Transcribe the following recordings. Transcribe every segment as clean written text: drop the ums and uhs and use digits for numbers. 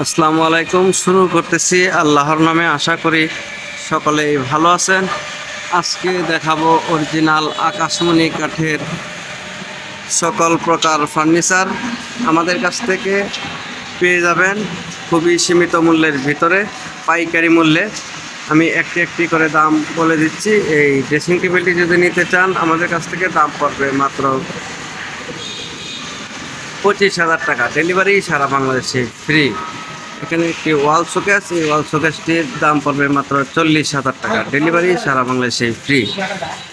আসসালামু আলাইকুম। শুরু করতেছি আল্লাহর নামে। আশা করি সকলেই ভালো আছেন। আজকে দেখাবো অরিজিনাল আকাশমণি কাঠের সকল প্রকার ফার্নিচার আমাদের কাছ থেকে পেয়ে যাবেন খুবই সীমিত মূল্যের ভিতরে, পাইকারি মূল্যে। আমি একটি একটি করে দাম বলে দিচ্ছি। এই ড্রেসিং টেবিলটি যদি নিতে চান আমাদের কাছ থেকে দাম পড়বে মাত্র 25,000 টাকা। ডেলিভারি সারা বাংলাদেশে ফ্রি। এখানে একটি ওয়াল শোকেস, এই ওয়াল শোকেসটির দাম পড়বে মাত্র 40,000 টাকা। ডেলিভারি সারা বাংলাদেশে ফ্রি।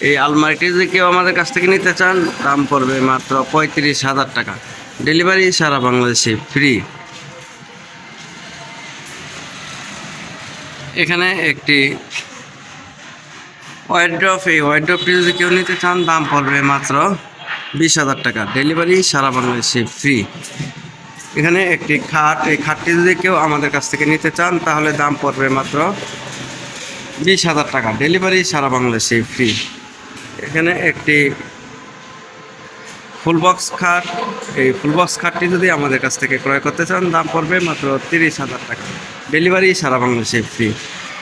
এই আলমারিটি যদি কেউ আমাদের কাছ থেকে নিতে চান দাম পড়বে মাত্র 35,000 টাকা। ডেলিভারি সারা বাংলাদেশে ফ্রি। এখানে একটি ওয়ার্ড্রপ, এই ওয়ার্ড্রপটি যদি কেউ নিতে চান দাম পড়বে মাত্র 20,000 টাকা। ডেলিভারি সারা বাংলাদেশে ফ্রি। এখানে একটি খাট, এই খাটটি যদি কেউ আমাদের কাছ থেকে নিতে চান তাহলে দাম পড়বে মাত্র 20,000 টাকা। ডেলিভারি সারা বাংলাদেশে ফ্রি। এখানে একটি ফুল বক্স খাট, এই ফুল বক্স খাটটি যদি আমাদের কাছ থেকে ক্রয় করতে চান দাম পড়বে মাত্র 30,000 টাকা। ডেলিভারি সারা বাংলাদেশে ফ্রি।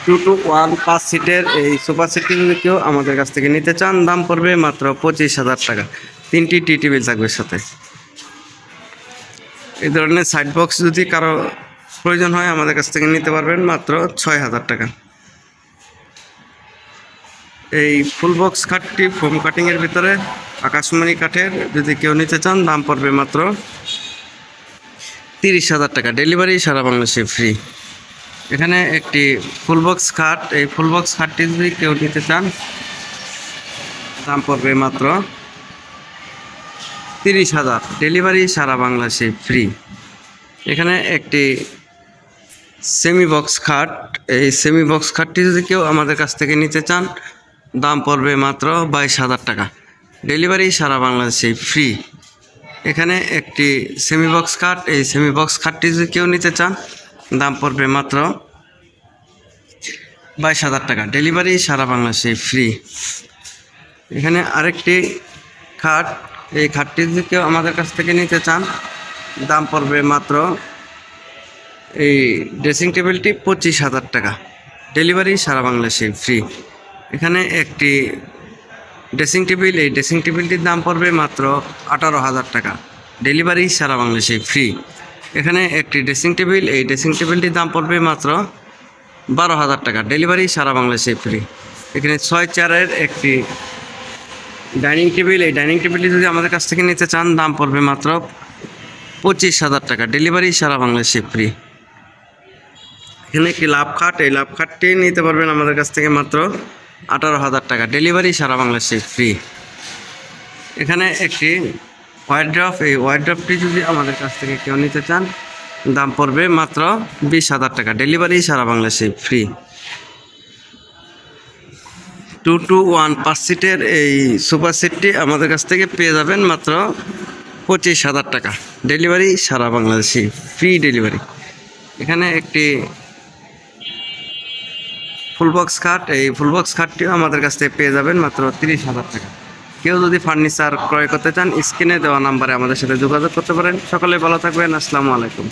2-1 5 সিটের এই সোফা সেটটি যদি কেউ আমাদের কাছ থেকে নিতে চান দাম পড়বে মাত্র 25,000 টাকা। 3টি টি টেবিল থাকবে সাথে। এই ধরনের সাইড বক্স যদি কারো প্রয়োজন হয় আমাদের কাছ থেকে নিতে পারবেন মাত্র 6,000 টাকা। এই ফুল বক্স খাটটি ফোম কাটিংয়ের ভিতরে আকাশমণি কাঠের যদি কেউ নিতে চান দাম পড়বে মাত্র 30,000 টাকা। ডেলিভারি সারা বাংলাদেশে ফ্রি। এখানে একটি ফুল বক্স খাট, এই ফুল বক্স খাটটি যদি কেউ নিতে চান দাম পড়বে মাত্র 30,000। ডেলিভারি সারা বাংলাদেশে ফ্রি। এখানে একটি সেমি বক্স খাট, এই সেমি বক্স খাটটি যদি কেউ আমাদের কাছ থেকে নিতে চান দাম পড়বে মাত্র 22,000 টাকা। ডেলিভারি সারা বাংলাদেশে ফ্রি। এখানে একটি সেমি বক্স খাট, এই সেমি বক্স খাটটি যদি কেউ নিতে চান দাম পড়বে মাত্র 22,000 টাকা। ডেলিভারি সারা বাংলাদেশে ফ্রি। এখানে আরেকটি খাট, এই খাটটি যদি কেউ আমাদের কাছ থেকে নিতে চান দাম পড়বে মাত্র, এই ড্রেসিং টেবিলটি 25,000 টাকা। ডেলিভারি সারা বাংলাদেশে ফ্রি। এখানে একটি ড্রেসিং টেবিল, এই ড্রেসিং টেবিলটির দাম পড়বে মাত্র 18,000 টাকা। ডেলিভারি সারা বাংলাদেশে ফ্রি। এখানে একটি ড্রেসিং টেবিল, এই ড্রেসিং টেবিলটির দাম পড়বে মাত্র 12,000 টাকা। ডেলিভারি সারা বাংলাদেশে ফ্রি। এখানে 6 চেয়ারের একটি ডাইনিং টেবিল, এই ডাইনিং টেবিলটি যদি আমাদের কাছ থেকে নিতে চান দাম পড়বে মাত্র 25,000 টাকা। ডেলিভারি সারা বাংলাদেশে ফ্রি। এখানে একটি লাভ খাট, এই লাভ খাটটি নিতে পারবেন আমাদের কাছ থেকে মাত্র 18,000 টাকা। ডেলিভারি সারা বাংলাদেশে ফ্রি। এখানে একটি ওয়ার্ড্রপ, এই ওয়ার্ড্রপটি যদি আমাদের কাছ থেকে কেউ নিতে চান দাম পড়বে মাত্র 20,000 টাকা। ডেলিভারি সারা বাংলাদেশে ফ্রি। 2-1 5 সিটের এই সুপার সেটটি আমাদের কাছ থেকে পেয়ে যাবেন মাত্র 25,000 টাকা। ডেলিভারি সারা বাংলাদেশে ফ্রি ডেলিভারি। এখানে একটি ফুল বক্স খাট, এই ফুল বক্স খাটটিও আমাদের কাছ থেকে পেয়ে যাবেন মাত্র 30,000 টাকা। কেউ যদি ফার্নিচার ক্রয় করতে চান স্ক্রিনে দেওয়া নাম্বারে আমাদের সাথে যোগাযোগ করতে পারেন। সকলে ভালো থাকবেন। আসসালামু আলাইকুম।